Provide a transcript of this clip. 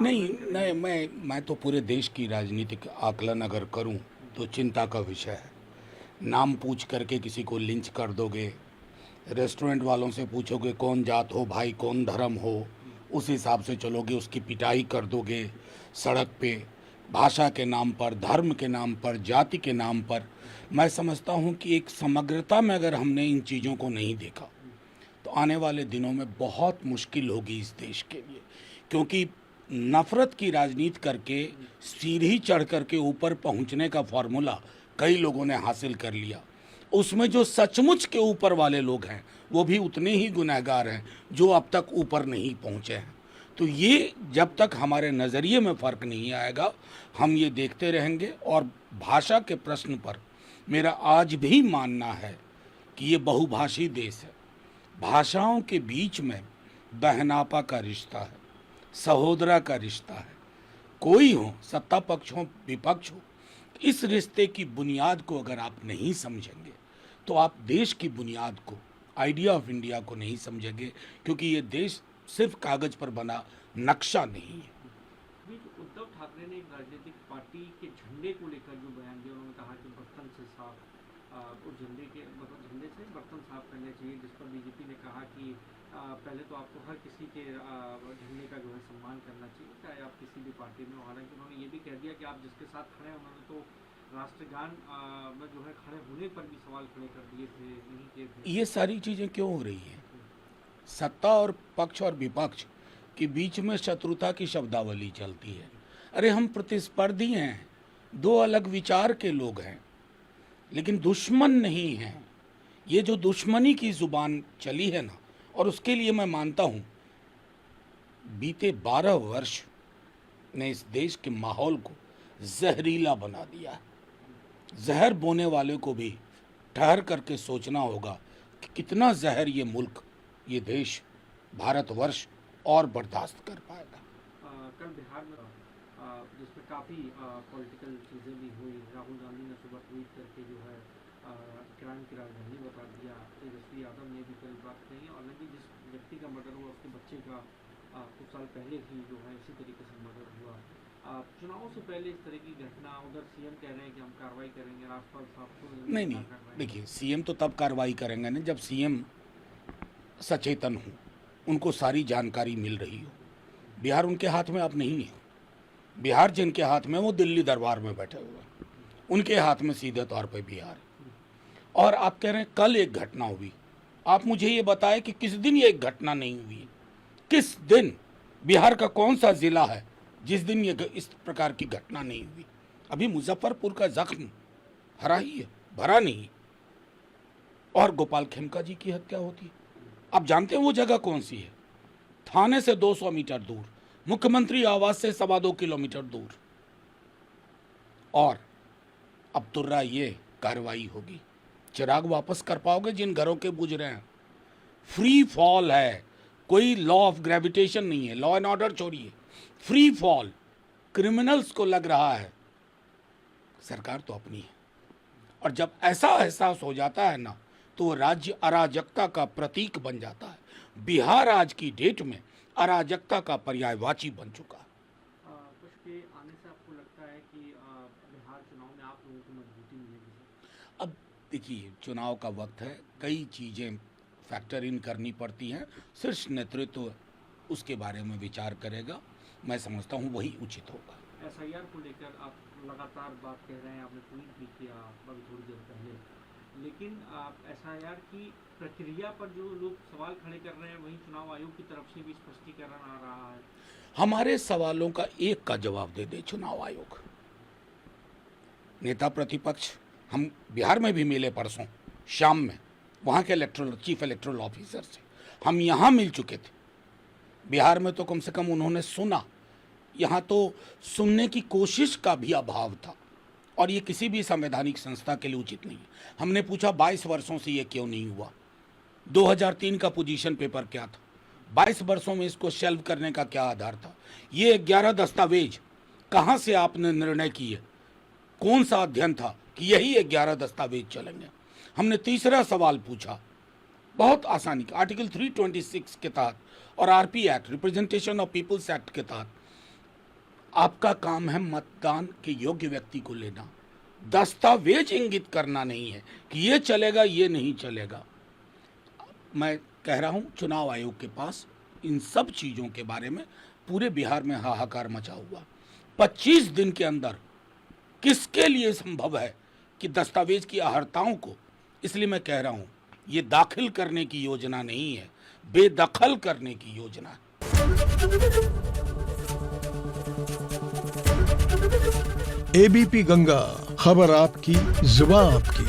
नहीं नहीं, मैं तो पूरे देश की राजनीतिक आकलन अगर करूं तो चिंता का विषय है। नाम पूछ करके किसी को लिंच कर दोगे, रेस्टोरेंट वालों से पूछोगे कौन जात हो भाई, कौन धर्म हो, उस हिसाब से चलोगे, उसकी पिटाई कर दोगे सड़क पे, भाषा के नाम पर, धर्म के नाम पर, जाति के नाम पर। मैं समझता हूं कि एक समग्रता में अगर हमने इन चीज़ों को नहीं देखा तो आने वाले दिनों में बहुत मुश्किल होगी इस देश के लिए, क्योंकि नफरत की राजनीति करके सीढ़ी चढ़ करके ऊपर पहुंचने का फॉर्मूला कई लोगों ने हासिल कर लिया। उसमें जो सचमुच के ऊपर वाले लोग हैं वो भी उतने ही गुनहगार हैं जो अब तक ऊपर नहीं पहुंचे हैं। तो ये जब तक हमारे नज़रिए में फ़र्क नहीं आएगा हम ये देखते रहेंगे। और भाषा के प्रश्न पर मेरा आज भी मानना है कि ये बहुभाषी देश है, भाषाओं के बीच में बहनापा का रिश्ता है, सहोदरा का रिश्ता है। कोई हो, सत्ता पक्ष हो विपक्ष हो, इस रिश्ते की बुनियाद को अगर आप नहीं समझेंगे तो आप देश की बुनियाद को, आइडिया ऑफ इंडिया को नहीं समझेंगे, क्योंकि ये देश सिर्फ कागज पर बना नक्शा नहीं है। उद्धव ठाकरे ने एक राजनीतिक पार्टी के झंडे को लेकर जो बयान दिया, उन्होंने कहा कि बर्तन से साफ, उस झंडे के मतलब झंडे से बर्तन साफ करने चाहिए, जिस पर बीजेपी ने कहा कि पहले तो आपको हर किसी के झंडे का जो है सम्मान करना चाहिए, चाहे आप किसी भी पार्टी में हो। हालांकि उन्होंने ये भी कह दिया कि आप जिसके साथ खड़े हैं, उन्होंने तो राष्ट्रगान में जो है खड़े होने पर भी सवाल खड़े कर दिए थे, नहीं किए थे। ये सारी चीज़ें क्यों हो रही हैं? सत्ता और पक्ष और विपक्ष के बीच में शत्रुता की शब्दावली चलती है। अरे हम प्रतिस्पर्धी हैं, दो अलग विचार के लोग हैं, लेकिन दुश्मन नहीं हैं। ये जो दुश्मनी की जुबान चली है ना, और उसके लिए मैं मानता हूँ बीते 12 वर्ष ने इस देश के माहौल को जहरीला बना दिया है। जहर बोने वाले को भी ठहर करके सोचना होगा कि कितना जहर ये मुल्क, ये देश, भारतवर्ष और बर्दाश्त कर पाएगा। कल बिहार में जिसमें काफ़ी पॉलिटिकल चीज़ें भी हुई, राहुल गांधी ने सुबह ट्वीट करके जो है क्राइम की राजधानी बता दिया। तेजस्वी यादव ने भी कई बात कही, और हालांकि जिस व्यक्ति का मर्डर हुआ उसके बच्चे का कुछ साल पहले ही जो है इसी तरीके से मर्डर हुआ। चुनावों से पहले इस तरह की घटना, उधर सीएम कह रहे हैं कि हम कार्रवाई करेंगे, राजपाल साहब नहीं, देखिए सीएम तो तब कार्रवाई करेंगे ना जब सीएम सचेतन हो, उनको सारी जानकारी मिल रही हो। बिहार उनके हाथ में अब नहीं है। बिहार जिनके हाथ में, वो दिल्ली दरबार में बैठे हुए हैं, उनके हाथ में सीधे तौर पे बिहार है। और आप कह रहे हैं कल एक घटना हुई, आप मुझे ये बताएं कि किस दिन ये एक घटना नहीं हुई है? किस दिन? बिहार का कौन सा जिला है जिस दिन ये इस प्रकार की घटना नहीं हुई? अभी मुजफ्फरपुर का जख्म हरा ही है, भरा नहीं। और गोपाल खेमका जी की हत्या होती है। आप जानते हैं वो जगह कौन सी है? थाने से 200 मीटर दूर, मुख्यमंत्री आवास से 2.25 किलोमीटर दूर। और अब तुर्रा ये कार्रवाई होगी। चिराग वापस कर पाओगे जिन घरों के बुझ रहे हैं? फ्री फॉल है, कोई लॉ ऑफ ग्रेविटेशन नहीं है। लॉ एंड ऑर्डर छोड़िए, फ्री फॉल। क्रिमिनल्स को लग रहा है सरकार तो अपनी है, और जब ऐसा एहसास हो जाता है ना तो वो राज्य अराजकता का प्रतीक बन जाता है। बिहार आज की डेट में अराजकता का पर्यायवाची बन चुका है। कुछ के आने से आपको लगता है कि बिहार चुनाव में आप लोगों को मजबूती मिलेगी? अब देखिए, चुनाव का वक्त है, कई चीज़ें फैक्टर इन करनी पड़ती हैं। शीर्ष नेतृत्व उसके बारे में विचार करेगा। मैं समझता हूँ वही उचित होगा। एसआईआर को लेकर आप लगातार बात कह रहे हैं, आपने ट्वीट भी किया अभी थोड़ी देर पहले, लेकिन एसआईआर की प्रक्रिया पर जो लोग सवाल खड़े कर रहे हैं, वहीं चुनाव आयोग की तरफ से भी स्पष्टीकरण आ रहा है। हमारे सवालों का एक का जवाब दे दे चुनाव आयोग। नेता प्रतिपक्ष हम बिहार में भी मिले परसों शाम में, वहाँ के चीफ इलेक्टोरल ऑफिसर से हम यहाँ मिल चुके थे। बिहार में तो कम से कम उन्होंने सुना, यहाँ तो सुनने की कोशिश का भी अभाव था, और ये किसी भी संवैधानिक संस्था के लिए उचित नहीं है। हमने पूछा 22 वर्षों से ये क्यों नहीं हुआ? 2003 का पोजीशन पेपर क्या था? 22 वर्षों में इसको शेल्व करने का क्या आधार था? ये 11 दस्तावेज कहाँ से आपने निर्णय किए? कौन सा अध्ययन था कि यही 11 दस्तावेज चलेंगे? हमने तीसरा सवाल पूछा, बहुत आसानी का, आर्टिकल 326 के तहत और RP act, representation of people's act के तहत आपका काम है मतदान के योग्य व्यक्ति को लेना, दस्तावेज इंगित करना नहीं है कि ये चलेगा ये नहीं चलेगा। मैं कह रहा हूं चुनाव आयोग के पास इन सब चीज़ों के बारे में पूरे बिहार में हाहाकार मचा हुआ। 25 दिन के अंदर किसके लिए संभव है कि दस्तावेज की अहर्ताओं को, इसलिए मैं कह रहा हूं ये दाखिल करने की योजना नहीं है, बेदखल करने की योजना है। एबीपी गंगा, खबर आपकी, जुबान आपकी।